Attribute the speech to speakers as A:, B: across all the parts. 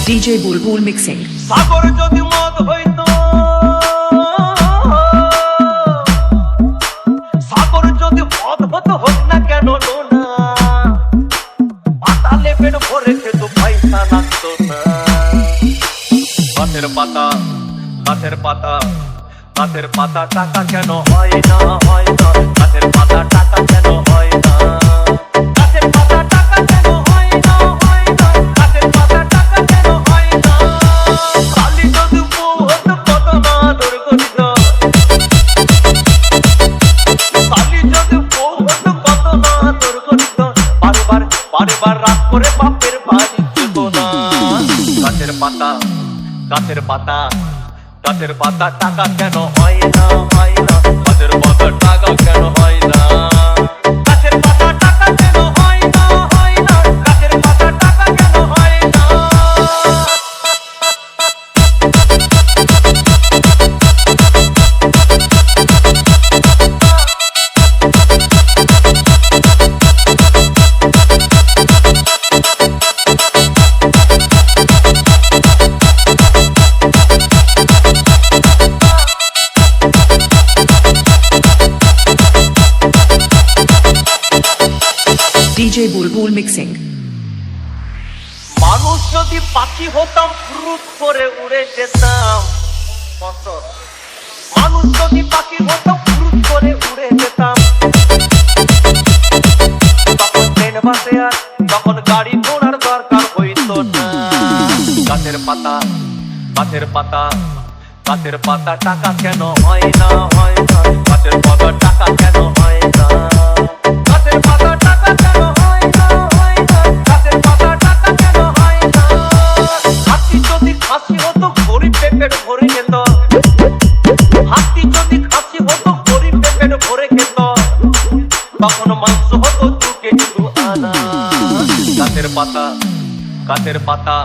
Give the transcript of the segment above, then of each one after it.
A: DJ Bulbul mixing.
B: সাগর যদি মদ হইতো, সাগর যদি মদ হতো হোক না কেন না, পাতালে পেট ভরে খেতো পয়সা লাগতো না। গাছের পাতা, গাছের পাতা, গাছের পাতা টাকা কেন হয় না, হয় না। গাছের পাতা টাকা কেন হয় না, গাছের পাতা টাকা কেন হয় না, হয় না। গাছের পাতা টাকা কেন হয় না। কালি যদি বউ হতো কত না আদর করিত, কালি যদি বউ হতো কত না আদর করিত। বারবার বারবার রাত করে বাপের বাড়ি যেত না। গাছের পাতা, গাছের পাতা, গাছের পাতা টাকা কেন হয় না, হয় না। গাছের পাতা টাকা কেন হয় না, গাছের পাতা টাকা কেন হয় না, হয় না। গাছের পাতা টাকা কেন হয় না।
A: DJ Bulbul mixing.
B: মানুষ যদি পাখি হতাম ফুরুত করে উড়ে যেতাম। মানুষ যদি পাখি হতাম ফুরুত করে উড়ে যেতাম। তখন ট্রেন বাসে আর তখন গাড়ি ঘোড়ার দরকার হইতো না। গাছের পাতা, গাছের পাতা, গাছের পাতা টাকা কেন হয় না, হয় না। গাছের পাতা টাকা কেন হয় না, গাছের পাতা টাকা কেন হয় না, হয় না। গাছের পাতা টাকা কেন হয় না। হাতি যদি খাসি হতো গরিব পেট ভরে যেত। হাতি যদি খাসি হতো গরিব পেট ভরে খেত। তখন মাংস হতো 2 কেজি 2 আনা। গাছের পাতা, গাছের পাতা,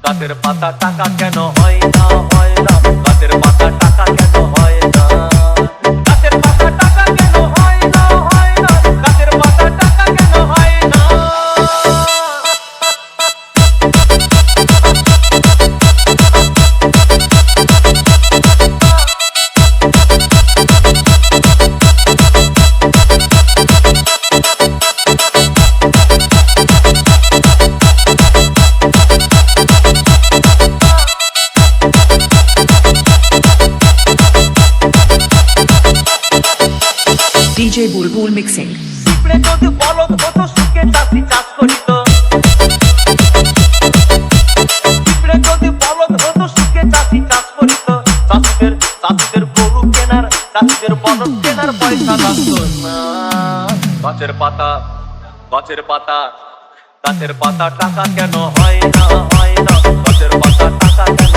B: গাছের পাতা টাকা কেন হয় না, হয় না। গাছের পাতা টাকা কেন হয় না, গাছের পাতা টাকা কেন হয় না, হয় না। গাছের পাতা টাকা কেন হয় না।
A: DJ Bulbul mixing.
B: পিঁপড়ে যদি বলদ হতো সুখে চাষি চাষ করিত। পিঁপড়ে যদি বলদ হতো সুখে চাষি চাষ করিত। চাষিদের চাষিদের গরু কেনার, চাষিদের বলদ কেনার পয়সা লাগতো না। গাছের পাতা, গাছের পাতা, গাছের পাতা টাকা কেন হয় না, হয় না। গাছের পাতা টাকা কেন